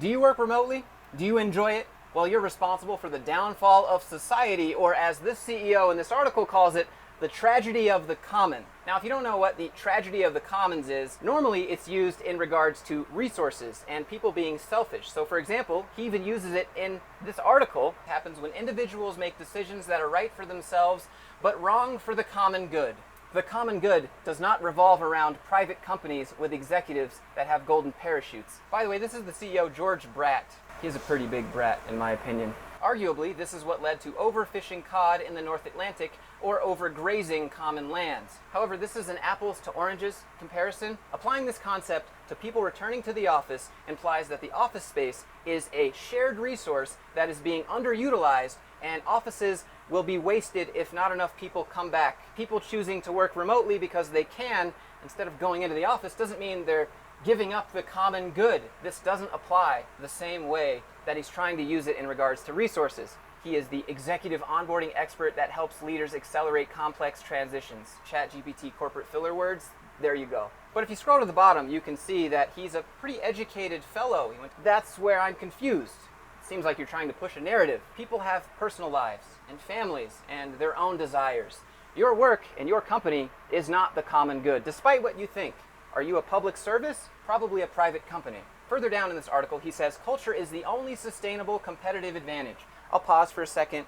Do you work remotely? Do you enjoy it? Well, you're responsible for the downfall of society, or as this CEO in this article calls it, the tragedy of the common. Now, if you don't know what the tragedy of the commons is, normally it's used in regards to resources and people being selfish. So for example, he even uses it in this article. It happens when individuals make decisions that are right for themselves, but wrong for the common good. The common good does not revolve around private companies with executives that have golden parachutes. By the way, this is the CEO, George Bratt. He is a pretty big brat, in my opinion. Arguably, this is what led to overfishing cod in the North Atlantic or overgrazing common lands. However, this is an apples to oranges comparison. Applying this concept to people returning to the office implies that the office space is a shared resource that is being underutilized, and offices will be wasted if not enough people come back. People choosing to work remotely because they can, instead of going into the office, doesn't mean they're giving up the common good. This doesn't apply the same way that he's trying to use it in regards to resources. He is the executive onboarding expert that helps leaders accelerate complex transitions. ChatGPT corporate filler words, there you go. But if you scroll to the bottom, you can see that he's a pretty educated fellow. That's where I'm confused. It seems like you're trying to push a narrative. People have personal lives and families and their own desires. Your work and your company is not the common good, despite what you think. Are you a public service? Probably a private company. Further down in this article, he says, culture is the only sustainable competitive advantage. I'll pause for a second,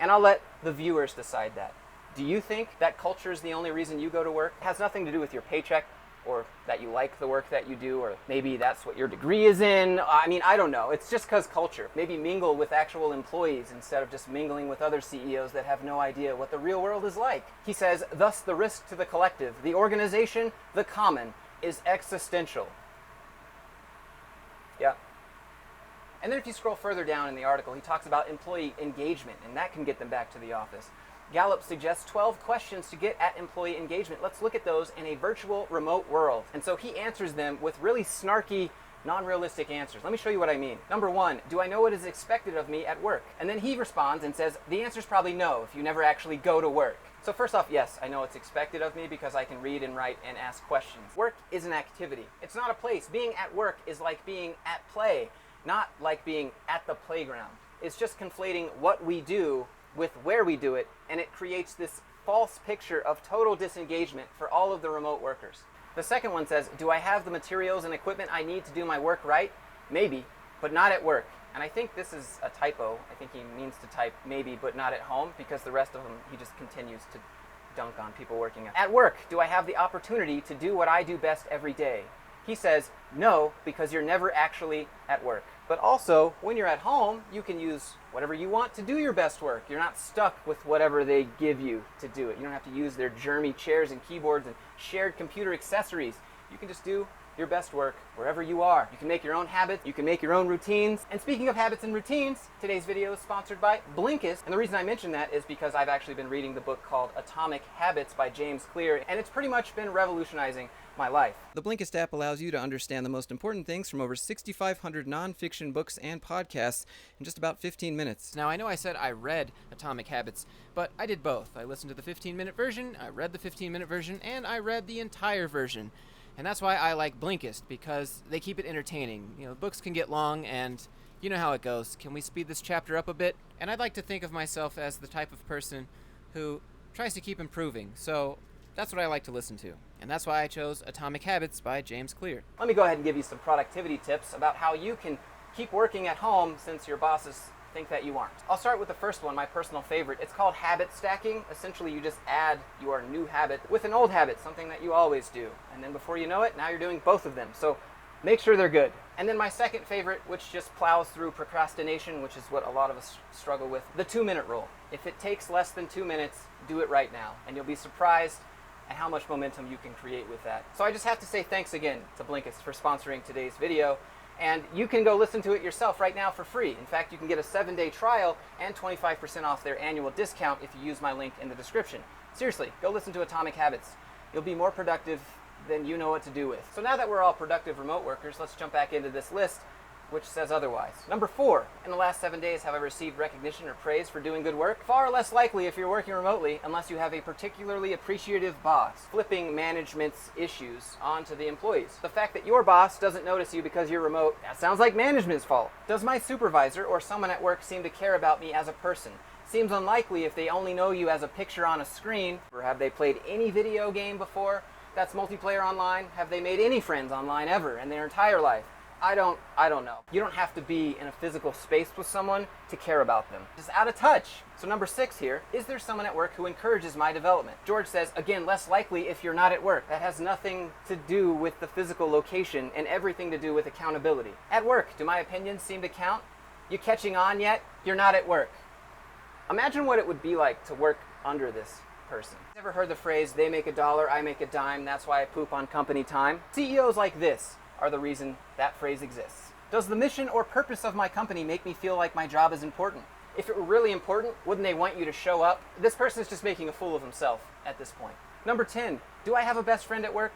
and I'll let the viewers decide that. Do you think that culture is the only reason you go to work? It has nothing to do with your paycheck, or that you like the work that you do, or maybe that's what your degree is in. I don't know. It's just because culture. Maybe mingle with actual employees instead of just mingling with other CEOs that have no idea what the real world is like. He says, thus the risk to the collective, the organization, the common, is existential. Yeah. And then if you scroll further down in the article, he talks about employee engagement, and that can get them back to the office. Gallup suggests 12 questions to get at employee engagement. Let's look at those in a virtual remote world. And so he answers them with really snarky, non-realistic answers. Let me show you what I mean. Number one, do I know what is expected of me at work? And then he responds and says, the answer is probably no if you never actually go to work. So first off, yes, I know what's expected of me because I can read and write and ask questions. Work is an activity. It's not a place. Being at work is like being at play, not like being at the playground. It's just conflating what we do with where we do it, and it creates this false picture of total disengagement for all of the remote workers. The second one says, do I have the materials and equipment I need to do my work right? Maybe, but not at work. And I think this is a typo. I think he means to type maybe, but not at home, because the rest of them, he just continues to dunk on people working at work. Do I have the opportunity to do what I do best every day? He says, no, because you're never actually at work. But also, when you're at home, you can use whatever you want to do your best work. You're not stuck with whatever they give you to do it. You don't have to use their germy chairs and keyboards and shared computer accessories. You can just do your best work wherever you are. You can make your own habits, you can make your own routines. And speaking of habits and routines, today's video is sponsored by Blinkist. And the reason I mention that is because I've actually been reading the book called Atomic Habits by James Clear, and it's pretty much been revolutionizing my life. The Blinkist app allows you to understand the most important things from over 6,500 nonfiction books and podcasts in just about 15 minutes. Now, I know I said I read Atomic Habits, but I did both. I listened to the 15-minute version, I read the 15-minute version, and I read the entire version. And that's why I like Blinkist, because they keep it entertaining. You know, books can get long, and you know how it goes. Can we speed this chapter up a bit? And I'd like to think of myself as the type of person who tries to keep improving. So that's what I like to listen to. And that's why I chose Atomic Habits by James Clear. Let me go ahead and give you some productivity tips about how you can keep working at home since your bosses think that you aren't. I'll start with the first one, my personal favorite. It's called habit stacking. Essentially, you just add your new habit with an old habit, something that you always do. And then before you know it, now you're doing both of them. So make sure they're good. And then my second favorite, which just plows through procrastination, which is what a lot of us struggle with, the 2-minute rule. If it takes less than 2 minutes, do it right now. And you'll be surprised at how much momentum you can create with that. So I just have to say thanks again to Blinkist for sponsoring today's video. And you can go listen to it yourself right now for free. In fact, you can get a 7-day trial and 25% off their annual discount if you use my link in the description. Seriously, go listen to Atomic Habits. You'll be more productive than you know what to do with. So now that we're all productive remote workers, let's jump back into this list. which says otherwise. Number 4, in the last 7 days have I received recognition or praise for doing good work? Far less likely if you're working remotely unless you have a particularly appreciative boss, flipping management's issues onto the employees. The fact that your boss doesn't notice you because you're remote, that sounds like management's fault. Does my supervisor or someone at work seem to care about me as a person? Seems unlikely if they only know you as a picture on a screen. Or have they played any video game before that's multiplayer online? Have they made any friends online ever in their entire life? I don't know. You don't have to be in a physical space with someone to care about them. Just out of touch. So number 6 here, is there someone at work who encourages my development? George says, again, less likely if you're not at work. That has nothing to do with the physical location and everything to do with accountability. At work, do my opinions seem to count? You catching on yet? You're not at work. Imagine what it would be like to work under this person. Ever heard the phrase, they make $1, I make a dime, that's why I poop on company time? CEOs like this are the reason that phrase exists. Does the mission or purpose of my company make me feel like my job is important? If it were really important, wouldn't they want you to show up? This person is just making a fool of himself at this point. Number 10, do I have a best friend at work?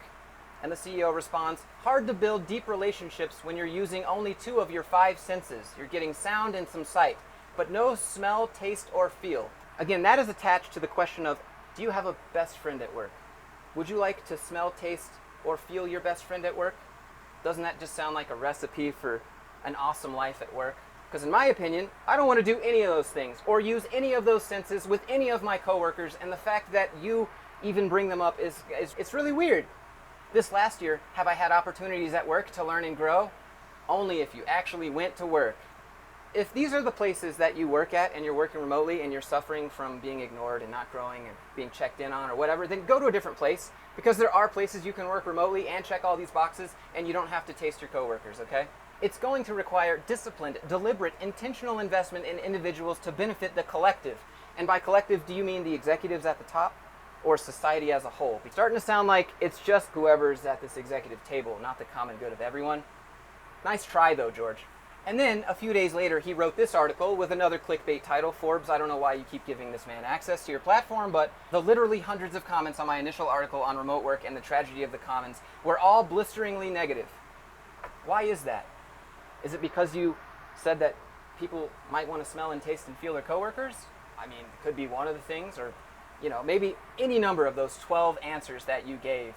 And the CEO responds, hard to build deep relationships when you're using only 2 of your 5 senses. You're getting sound and some sight, but no smell, taste, or feel. Again, that is attached to the question of, do you have a best friend at work? Would you like to smell, taste, or feel your best friend at work? Doesn't that just sound like a recipe for an awesome life at work? Because in my opinion, I don't want to do any of those things or use any of those senses with any of my coworkers, and the fact that you even bring them up is it's really weird. This last year, have I had opportunities at work to learn and grow? Only if you actually went to work. If these are the places that you work at and you're working remotely and you're suffering from being ignored and not growing and being checked in on or whatever, then go to a different place, because there are places you can work remotely and check all these boxes and you don't have to taste your coworkers, okay? It's going to require disciplined, deliberate, intentional investment in individuals to benefit the collective. And by collective, do you mean the executives at the top or society as a whole? It's starting to sound like it's just whoever's at this executive table, not the common good of everyone. Nice try though, George. And then, a few days later, he wrote this article with another clickbait title. Forbes, I don't know why you keep giving this man access to your platform, but the literally hundreds of comments on my initial article on remote work and the tragedy of the commons were all blisteringly negative. Why is that? Is it because you said that people might want to smell and taste and feel their coworkers? I mean, it could be one of the things, or, maybe any number of those 12 answers that you gave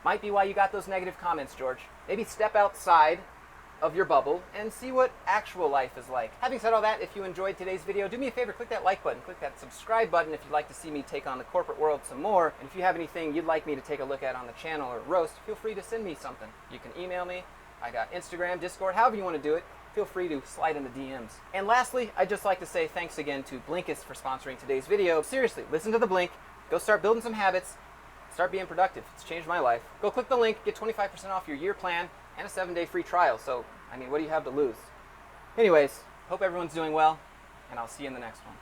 might be why you got those negative comments, George. Maybe step outside of your bubble and see what actual life is like. Having said all that, if you enjoyed today's video, do me a favor, click that like button, click that subscribe button if you'd like to see me take on the corporate world some more. And if you have anything you'd like me to take a look at on the channel or roast, feel free to send me something. You can email me. I got Instagram, Discord, however you want to do it. Feel free to slide in the DMs. And lastly, I'd just like to say thanks again to Blinkist for sponsoring today's video. Seriously, listen to the Blink, go start building some habits, start being productive. It's changed my life. Go click the link, get 25% off your year plan and a 7-day free trial. So, what do you have to lose? Anyways, hope everyone's doing well, and I'll see you in the next one.